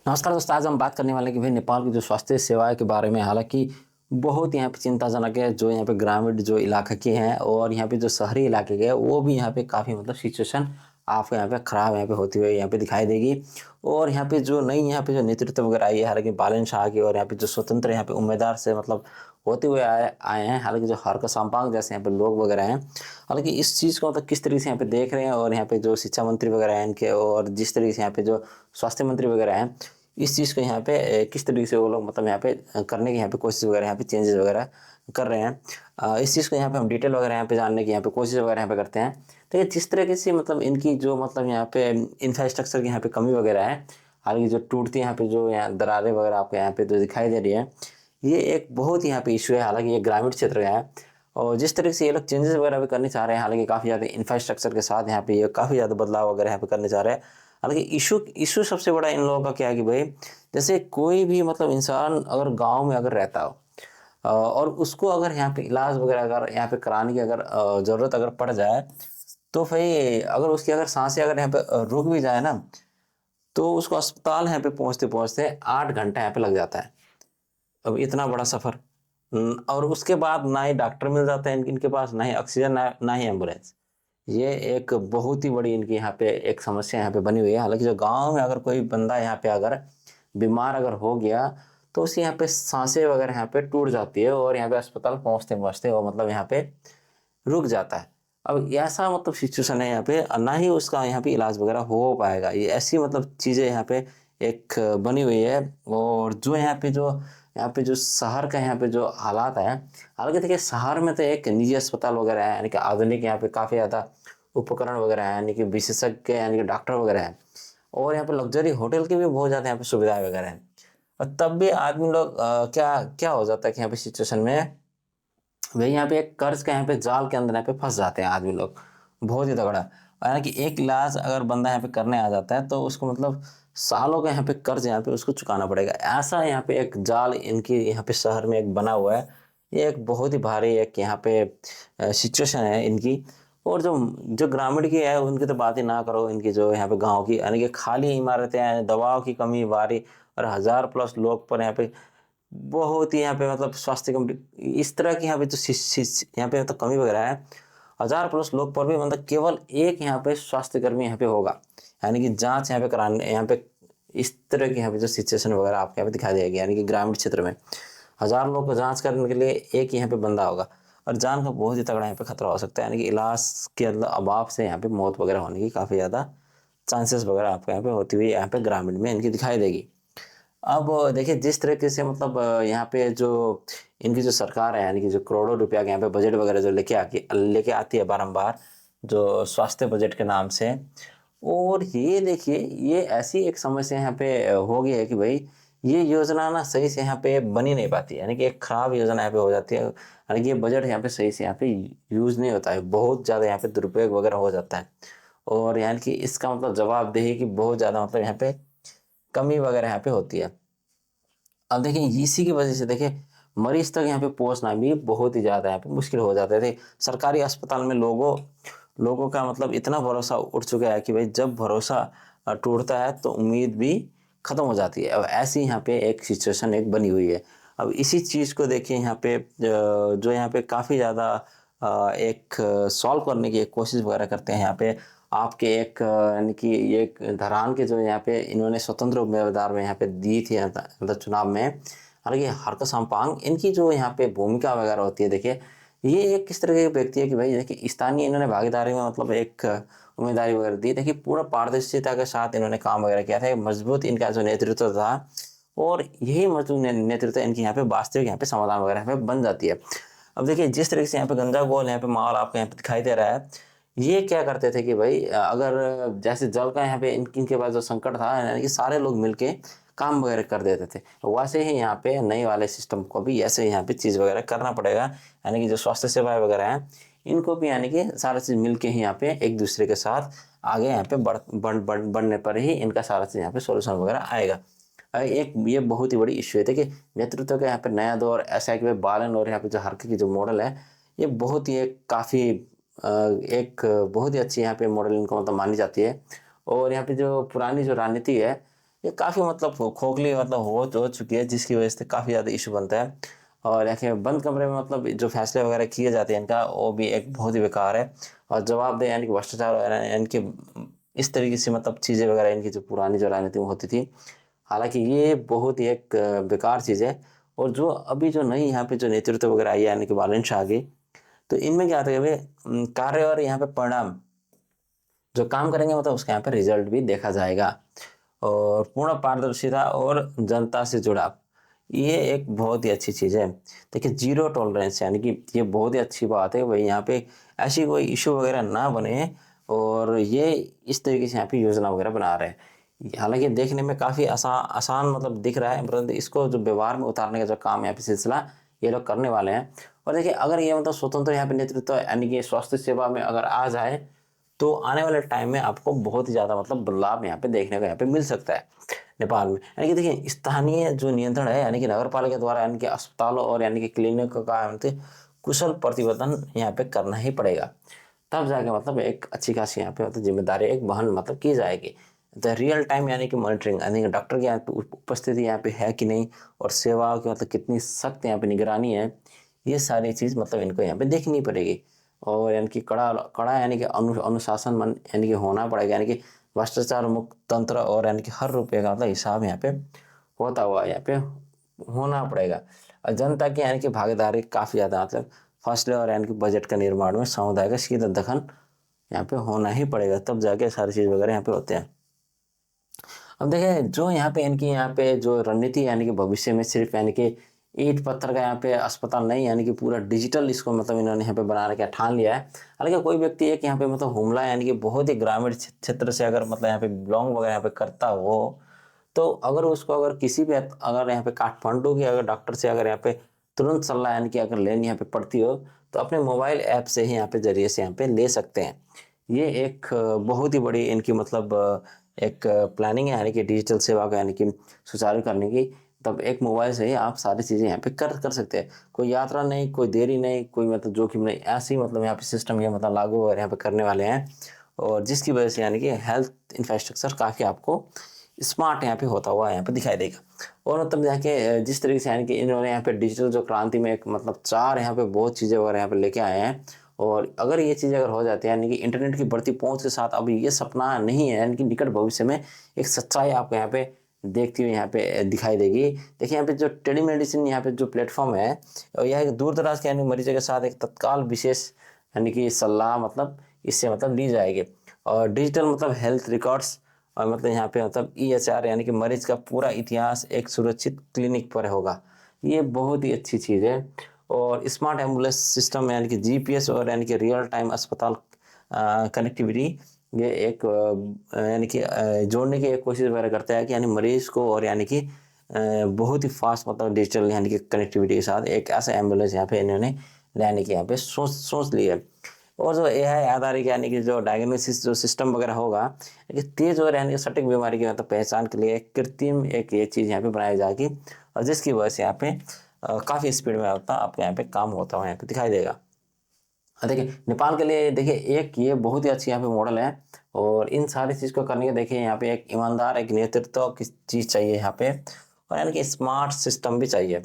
नमस्कार दोस्तों, आज हम बात करने वाले हैं कि भाई नेपाल की जो स्वास्थ्य सेवाएँ के बारे में। हालाँकि बहुत यहाँ पे चिंताजनक है, जो यहाँ पे ग्रामीण जो इलाके के हैं और यहाँ पे जो शहरी इलाके के हैं, वो भी यहाँ पे काफ़ी मतलब सिचुएशन आपको यहाँ पे ख़राब यहाँ पे होती हुई यहाँ पे दिखाई देगी। और यहाँ पे जो नई यहाँ पे जो नेतृत्व वगैरह आई है, हालाँकि बालन शाह की, और यहाँ पे जो स्वतंत्र यहाँ पे उम्मीदवार से मतलब होते हुए आए आए हैं, हालाँकि जो हरक साम्पांग जैसे यहाँ पे लोग वगैरह हैं। हालाँकि इस चीज़ को मतलब किस तरीके से यहाँ पे देख रहे हैं, और यहाँ पे जो शिक्षा मंत्री वगैरह हैं इनके, और जिस तरीके से यहाँ पे जो स्वास्थ्य मंत्री वगैरह हैं, इस चीज़ को यहाँ पे किस तरीके से वो लोग मतलब यहाँ पे करने की यहाँ पे कोशिश वगैरह यहाँ पे चेंजेस वगैरह कर रहे हैं। इस चीज़ को यहाँ पे हम डिटेल वगैरह यहाँ पे जानने की यहाँ पे कोशिश वगैरह यहाँ पे करते हैं। तो ये जिस तरीके से मतलब इनकी जो मतलब यहाँ पे इंफ्रास्ट्रक्चर की यहाँ पे कमी वगैरह है, हालांकि जो टूटती यहाँ पे जो यहाँ दरारें वगैरह आपको यहाँ पे जो दिखाई दे रही है, ये एक बहुत ही यहाँ पे इशू है। हालांकि ये ग्रामीण क्षेत्र का है, और जिस तरीके से ये लोग चेंजेस वगैरह भी करने चाह रहे हैं, हालांकि काफ़ी ज़्यादा इंफ्रास्ट्रक्चर के साथ यहाँ पे ये काफ़ी ज़्यादा बदलाव वगैरह यहाँ पे करने चाह रहे हैं। हालांकि इशू इशू सबसे बड़ा इन लोगों का क्या है कि भाई, जैसे कोई भी मतलब इंसान अगर गांव में अगर रहता हो, और उसको अगर यहाँ पे इलाज वगैरह अगर यहाँ पे कराने की अगर ज़रूरत अगर पड़ जाए, तो भाई अगर उसकी अगर सांसें अगर यहाँ पे रुक भी जाए ना, तो उसको अस्पताल यहाँ पे पहुँचते पहुँचते 8 घंटा यहाँ पे लग जाता है। अब इतना बड़ा सफ़र, और उसके बाद ना ही डॉक्टर मिल जाते हैं इनके पास, ना ही ऑक्सीजन, ना ही एम्बुलेंस। ये एक बहुत ही बड़ी इनकी यहाँ पे एक समस्या यहाँ पे बनी हुई है। हालांकि जो गांव में अगर कोई बंदा यहाँ पे अगर बीमार अगर हो गया, तो उसकी यहाँ पे सांसें वगैरह यहाँ पे टूट जाती है, और यहाँ पे अस्पताल पहुँचते पहुँचते वो मतलब यहाँ पे रुक जाता है। अब ऐसा मतलब सिचुएशन है यहाँ पे, ना ही उसका यहाँ पे इलाज वगैरह हो पाएगा। ये ऐसी मतलब चीज़ें यहाँ पे एक बनी हुई है। और जो यहाँ पे जो शहर का यहाँ पे जो हालात है, हालांकि देखिए शहर में तो एक निजी अस्पताल वगैरह है, यानी कि आधुनिक यहाँ पे काफ़ी ज़्यादा उपकरण वगैरह है, यानी कि विशेषज्ञ यानी कि डॉक्टर वगैरह है, और यहाँ पे लग्जरी होटल की भी बहुत ज़्यादा यहाँ पे सुविधाएं वगैरह हैं। और तब भी आदमी लोग क्या क्या हो जाता है कि यहाँ पे सिचुएशन में वे यहाँ पे एक कर्ज के यहाँ पे जाल के अंदर यहाँ पे फंस जाते हैं आदमी लोग, बहुत ही तगड़ा। और यानी कि एक इलाज अगर बंदा यहाँ पे करने आ जाता है, तो उसको मतलब सालों का यहाँ पे कर्ज यहाँ पे उसको चुकाना पड़ेगा। ऐसा यहाँ पे एक जाल इनकी यहाँ पे शहर में एक बना हुआ है। ये एक बहुत ही भारी एक यहाँ पे सिचुएशन है इनकी। और जो जो ग्रामीण की है उनकी तो बात ही ना करो। इनकी जो यहाँ पे गाँव की, यानी कि खाली इमारतें हैं, दवाओं की कमी भारी, और 1000+ लोग पर यहाँ पे बहुत ही यहाँ पे मतलब स्वास्थ्य कमी, इस तरह की यहाँ पे जो यहाँ पे मतलब कमी वगैरह है। 1000+ लोग पर भी मतलब केवल एक यहाँ पे स्वास्थ्य कर्मी यहाँ पे होगा, यानी कि जांच यहाँ पे कराने यहाँ पे, इस तरह की यहाँ पे जो सिचुएशन वगैरह आपको यहाँ पे दिखाई देगी। यानी कि ग्रामीण क्षेत्र में 1000 लोग को जांच करने के लिए एक यहाँ पे बंदा होगा, और जान का बहुत ही तगड़ा यहाँ पे खतरा हो सकता है। यानी कि इलाज के अभाव से यहाँ पे मौत वगैरह होने की काफ़ी ज़्यादा चांसेस वगैरह आपको यहाँ पे होती हुई यहाँ पे ग्रामीण में इनकी दिखाई देगी। अब देखिए जिस तरीके से मतलब यहाँ पे जो इनकी जो सरकार है, यानी कि जो करोड़ों रुपया के यहाँ पे बजट वगैरह जो लेके आती है बारंबार, जो स्वास्थ्य बजट के नाम से। और ये देखिए, ये ऐसी एक समस्या यहाँ पे हो गई है कि भाई, ये योजना ना सही से यहाँ पे बनी नहीं पाती, यानी कि एक खराब योजना यहाँ पे हो जाती है। यानी कि ये बजट यहाँ पे सही से यहाँ पे यूज नहीं होता है, बहुत ज़्यादा यहाँ पे दुरुपयोग वगैरह हो जाता है। और यानी कि इसका मतलब जवाबदेही की बहुत ज़्यादा मतलब यहाँ पे कमी वगैरह यहाँ पे होती है। अब देखिए इसी की वजह से देखिए मरीज तक यहाँ पे पहुंचना भी बहुत ही ज़्यादा यहाँ पे मुश्किल हो जाते थे। सरकारी अस्पताल में लोगों लोगों का मतलब इतना भरोसा उठ चुका है कि भाई, जब भरोसा टूटता है तो उम्मीद भी खत्म हो जाती है। अब ऐसी यहाँ पे एक सिचुएशन एक बनी हुई है। अब इसी चीज़ को देखिए यहाँ पे जो यहाँ पे काफ़ी ज़्यादा एक सॉल्व करने की एक कोशिश वगैरह करते हैं यहाँ पे। आपके एक यानी कि ये एक धरान के जो यहाँ पे इन्होंने स्वतंत्र उम्मीदवार में यहाँ पे दी थी मतलब चुनाव में, हालांकि हरक साम्पांग, इनकी जो यहाँ पे भूमिका वगैरह होती है, देखिए ये एक किस तरह के व्यक्ति है कि भाई देखिए स्थानीय इन्होंने भागीदारी में मतलब एक उम्मीदवारी वगैरह दी। देखिए पूरा पारदर्शिता के साथ इन्होंने काम वगैरह किया था, एक मजबूत इनका जो नेतृत्व था, और यही मजबूत नेतृत्व इनकी यहाँ पे वास्तविक यहाँ पे समाधान वगैरह यहाँ पे बन जाती है। अब देखिए जिस तरीके से यहाँ पे गंदरगोल यहाँ पे माहौल आपको यहाँ पे दिखाई दे रहा है, ये क्या करते थे कि भाई अगर जैसे जल का यहाँ पे इनके पास जो संकट था, यानी कि सारे लोग मिलके काम वगैरह कर देते थे, वैसे ही यहाँ पे नए वाले सिस्टम को भी ऐसे यहाँ पे चीज़ वगैरह करना पड़ेगा। यानी कि जो स्वास्थ्य सेवाएं वगैरह हैं, इनको भी यानी कि सारा चीज़ मिलके ही यहाँ पे एक दूसरे के साथ आगे यहाँ पे बढ़ने पर ही इनका सारा चीज़ यहाँ पे सोल्यूशन वगैरह आएगा। एक ये बहुत ही बड़ी इश्यू है। देखिए नेतृत्व का यहाँ पे नया दौर ऐसा है कि भाई, बालन और यहाँ पे जो हरकत की जो मॉडल है, ये बहुत ही एक काफ़ी एक बहुत ही अच्छी यहाँ पे मॉडल इनको मतलब मानी जाती है। और यहाँ पे जो पुरानी जो राजनीति है, ये काफ़ी मतलब खोखली मतलब हो चुकी है, जिसकी वजह से काफ़ी ज़्यादा इशू बनता है। और देखिए बंद कमरे में मतलब जो फैसले वगैरह किए जाते हैं इनका, वो भी एक बहुत ही बेकार है। और जवाबदेह यानी कि भ्रष्टाचार वगैरह यानी कि इस तरीके से मतलब चीज़ें वगैरह इनकी जो पुरानी जो राजनीति में होती थी, हालाँकि ये बहुत ही एक बेकार चीज़ है। और जो अभी जो नई यहाँ पे जो नेतृत्व वगैरह आई है यानी कि बालन शाह की, तो इनमें क्या होता है भई कार्य और यहाँ पे परिणाम जो काम करेंगे मतलब उसका यहाँ पे रिजल्ट भी देखा जाएगा। और पूर्ण पारदर्शिता और जनता से जुड़ाव, ये एक बहुत ही अच्छी चीज़ है। देखिए ज़ीरो टॉलरेंस यानी कि ये बहुत ही अच्छी बात है भाई, यहाँ पे ऐसी कोई इश्यू वगैरह ना बने। और ये इस तरीके से यहाँ पे योजना वगैरह बना रहे हैं। हालाँकि देखने में काफ़ी आसान मतलब दिख रहा है, परंतु इसको जो व्यवहार में उतारने का जो काम यहाँ पे सिलसिला ये लोग करने वाले हैं। और देखिए अगर ये मतलब स्वतंत्र यहाँ पे नेतृत्व यानी कि स्वास्थ्य सेवा में अगर आ जाए, तो आने वाले टाइम में आपको बहुत ही ज़्यादा मतलब बदलाव यहाँ पे देखने को यहाँ पे मिल सकता है नेपाल में। यानी कि देखिए स्थानीय जो नियंत्रण है यानी कि नगर पालिका द्वारा यानी कि अस्पतालों और यानी कि क्लिनिक का यानी कि कुशल प्रतिवर्तन यहाँ पे करना ही पड़ेगा। तब जाके मतलब एक अच्छी खासी यहाँ पे मतलब जिम्मेदारी एक वहन मतलब की जाएगी। द रियल टाइम यानी कि मॉनिटरिंग यानी कि डॉक्टर की यहाँ पे उपस्थिति यहाँ पे है कि नहीं, और सेवाओं की मतलब कितनी सख्त यहाँ पे निगरानी है, ये सारी चीज़ मतलब इनको यहाँ पे देखनी पड़ेगी। और यानी कि कड़ा कड़ा यानी कि अनुशासन मन यानी कि होना पड़ेगा, यानी कि भ्रष्टाचार मुक्त तंत्र, और यानी कि हर रुपये का मतलब हिसाब यहाँ पे होता हुआ यहाँ पे होना पड़ेगा। और जनता की यानी कि भागीदारी काफ़ी ज़्यादा मतलब फैसले और यानी कि बजट का निर्माण में समुदाय का सीधा दखल यहाँ पे होना ही पड़ेगा, तब जाके सारी चीज़ वगैरह यहाँ पे होते हैं। अब देखें जो यहाँ पे इनकी यहाँ पे जो रणनीति यानी कि भविष्य में सिर्फ यानी कि ईंट पत्थर का यहाँ पे अस्पताल नहीं, यानी कि पूरा डिजिटल इसको मतलब इन्होंने यहाँ पे बनाने का ठान लिया है। हालांकि कोई व्यक्ति एक यहाँ पे मतलब हुमला यानी कि बहुत ही ग्रामीण क्षेत्र से अगर मतलब यहाँ पे बिलोंग वगैरह यहाँ पे करता हो, तो अगर उसको अगर किसी भी अगर यहाँ पे काठमांडू के अगर डॉक्टर से अगर यहाँ पे तुरंत सलाह यानी कि अगर लेनी यहाँ पे पड़ती हो, तो अपने मोबाइल ऐप से ही यहाँ पे जरिए से यहाँ पे ले सकते हैं। ये एक बहुत ही बड़ी इनकी मतलब एक प्लानिंग है यानी कि डिजिटल सेवा को यानी कि सुचारू करने की। तब एक मोबाइल से ही आप सारी चीज़ें यहाँ पे कर सकते हैं। कोई यात्रा नहीं, कोई देरी नहीं, कोई मतलब जोखिम नहीं, ऐसे ही मतलब यहाँ पे सिस्टम ये मतलब लागू और यहाँ पे करने वाले हैं। और जिसकी वजह से यानी कि हेल्थ इंफ्रास्ट्रक्चर काफ़ी आपको स्मार्ट यहाँ पे होता हुआ यहाँ पे दिखाई देगा। और मतलब जाके जिस तरीके से यानी कि इन्होंने यहाँ पे डिजिटल जो क्रांति में एक मतलब चार यहाँ पे बहुत चीज़ें वगैरह यहाँ पे लेके आए हैं। और अगर ये चीज़ अगर हो जाती है यानी कि इंटरनेट की बढ़ती पहुंच के साथ, अब ये सपना नहीं है यानी कि निकट भविष्य में एक सच्चाई आपको यहाँ पे देखती हुई यहाँ पे दिखाई देगी। देखिए यहाँ पे जो टेलीमेडिसिन यहाँ पे जो प्लेटफॉर्म है, और यह एक दूर दराज के यानी मरीजों के साथ एक तत्काल विशेष यानी कि सलाह मतलब इससे मतलब ली जाएगी। और डिजिटल मतलब हेल्थ रिकॉर्ड्स, और मतलब यहाँ पे मतलब EHR यानी कि मरीज का पूरा इतिहास एक सुरक्षित क्लिनिक पर होगा। ये बहुत ही अच्छी चीज़ है। और स्मार्ट एम्बुलेंस सिस्टम यानी कि GPS और यानी कि रियल टाइम अस्पताल कनेक्टिविटी, ये एक यानी कि जोड़ने की एक कोशिश वगैरह करता है कि यानी मरीज को और यानी कि बहुत ही फास्ट मतलब डिजिटल यानी कि कनेक्टिविटी के साथ एक ऐसा एम्बुलेंस यहाँ पे इन्होंने लाने की यहाँ पे सोच ली है। और जो AI आधारित यानी कि जो डायग्नोसिस जो सिस्टम वगैरह होगा, कि तेज और यानी कि सटीक बीमारी की मतलब पहचान के लिए एक कृत्रिम एक ये चीज़ यहाँ पे बनाई जाएगी, और जिसकी वजह से यहाँ पे काफ़ी स्पीड में होता आपको यहाँ पे काम होता हुआ यहाँ पे दिखाई देगा। देखिए नेपाल के लिए देखिए एक ये बहुत ही अच्छी यहाँ पे मॉडल है। और इन सारी चीज़ को करने के देखिए यहाँ पे एक ईमानदार एक नेतृत्व की चीज़ चाहिए यहाँ पे, और यानी कि स्मार्ट सिस्टम भी चाहिए।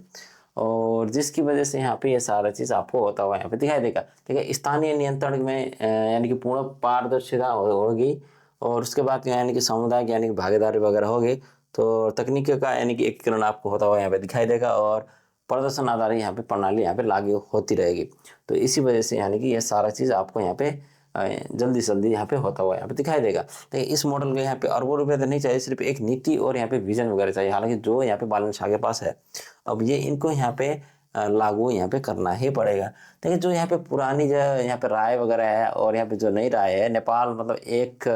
और जिसकी वजह से यहाँ पे ये सारा चीज़ आपको होता हुआ यहाँ पे दिखाई देगा। देखिए स्थानीय नियंत्रण में यानी कि पूर्ण पारदर्शिता होगी। और उसके बाद यानी कि समुदाय की यानी कि भागीदारी वगैरह होगी, तो तकनीक का यानी कि एकीकरण आपको होता हुआ यहाँ पे दिखाई देगा। और प्रदर्शन आधारित यहाँ पे प्रणाली यहाँ पे लागू होती रहेगी। तो इसी वजह से यानी कि ये सारा चीज़ आपको यहाँ पे जल्दी से जल्दी यहाँ पे होता हुआ यहाँ पे दिखाई देगा। देखिए इस मॉडल के यहाँ पे अरबों रुपए तो नहीं चाहिए, सिर्फ एक नीति और यहाँ पे विजन वगैरह चाहिए। हालांकि जो यहाँ पे बालन शाह के पास है, अब ये इनको यहाँ पे लागू यहाँ पे करना ही पड़ेगा। देखिए जो यहाँ पे पुरानी जो यहाँ पे राय वगैरह है और यहाँ पे जो नई राय है, नेपाल मतलब एक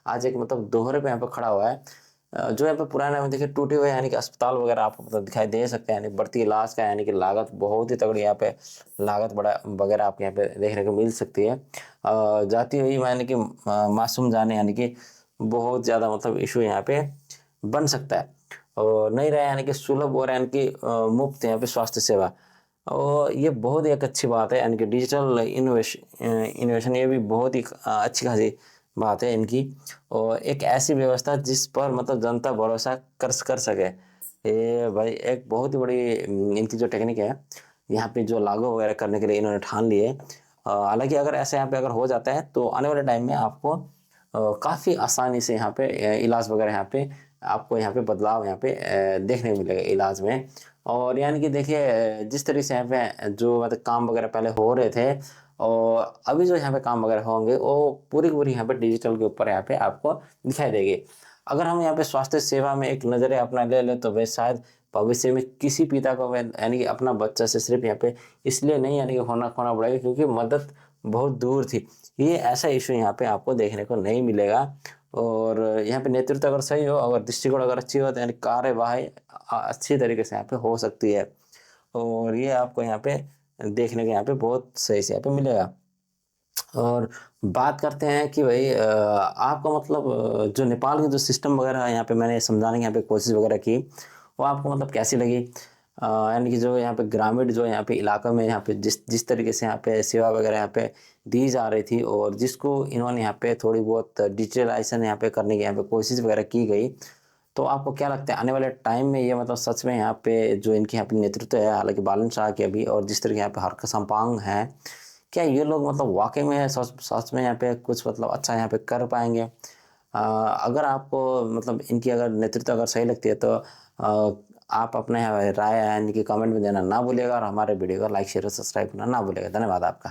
आज एक मतलब दोहरे पे यहाँ पे खड़ा हुआ है। जो यहाँ पे पुराना में देखिए टूटे हुए यानी कि अस्पताल वगैरह आपको मतलब दिखाई दे सकते हैं, यानी बढ़ती इलाज का यानी कि लागत बहुत ही तगड़ी यहाँ पे लागत बड़ा वगैरह आपको यहाँ पे देखने को मिल सकती है। जाती हुई यानी कि मासूम जाने यानी कि बहुत ज़्यादा मतलब इशू यहाँ पे बन सकता है। और नहीं रहा यानी कि सुलभ और यानी कि मुफ्त यहाँ पे स्वास्थ्य सेवा, और ये बहुत ही एक अच्छी बात है। यानी कि डिजिटल इनोवेशन ये भी बहुत ही अच्छी खासी बात है इनकी। और एक ऐसी व्यवस्था जिस पर मतलब जनता भरोसा कर सके, ये भाई एक बहुत ही बड़ी इनकी जो टेक्निक है यहाँ पे जो लागू वगैरह करने के लिए इन्होंने ठान लिए। हालांकि अगर ऐसे यहाँ पे अगर हो जाता है तो आने वाले टाइम में आपको काफ़ी आसानी से यहाँ पे इलाज वगैरह यहाँ पे आपको यहाँ पे बदलाव यहाँ पे देखने को मिलेगा इलाज में। और यानी कि देखिए जिस तरीके से यहाँ पे जो मतलब काम वगैरह पहले हो रहे थे और अभी जो यहाँ पे काम वगैरह होंगे वो पूरी की पूरी यहाँ पे डिजिटल के ऊपर यहाँ पे आपको दिखाई देगी। अगर हम यहाँ पे स्वास्थ्य सेवा में एक नज़रिया अपना ले ले तो वे शायद भविष्य में किसी पिता को यानी कि अपना बच्चा से सिर्फ यहाँ पे इसलिए नहीं यानी कि होना खोना पड़ेगा क्योंकि मदद बहुत दूर थी। ये ऐसा इशू यहाँ पे आपको देखने को नहीं मिलेगा। और यहाँ पे नेतृत्व अगर सही हो, अगर दृष्टिकोण अगर अच्छी हो तो यानी कार्यवाही अच्छी तरीके से यहाँ पे हो सकती है। और ये आपको यहाँ पे देखने को यहाँ पे बहुत सही से यहाँ पे मिलेगा। और बात करते हैं कि भाई आपको मतलब जो नेपाल की जो सिस्टम वगैरह है यहाँ पे मैंने समझाने की यहाँ पे कोशिश वगैरह की, वो आपको मतलब कैसी लगी? यानी कि जो यहाँ पे ग्रामीण जो यहाँ पे इलाकों में यहाँ पे जिस जिस तरीके से यहाँ पे सेवा वगैरह यहाँ पे दी जा रही थी और जिसको इन्होंने यहाँ पे थोड़ी बहुत डिजिटलाइजेशन यहाँ पे करने की यहाँ पे कोशिश वगैरह की गई, तो आपको क्या लगता है आने वाले टाइम में ये मतलब सच में यहाँ पे जो इनकी यहाँ पे नेतृत्व है, हालांकि बालन शाह की अभी, और जिस तरह के यहाँ पे हरकत संपांग है, क्या ये लोग मतलब वाकई में सच सच में यहाँ पे कुछ मतलब अच्छा यहाँ पे कर पाएंगे? अगर आपको मतलब इनकी अगर नेतृत्व अगर सही लगती है तो आप अपने राय यानी कि कमेंट में देना ना भूलिएगा और हमारे वीडियो को लाइक शेयर और सब्सक्राइब करना ना भूलिएगा। धन्यवाद आपका।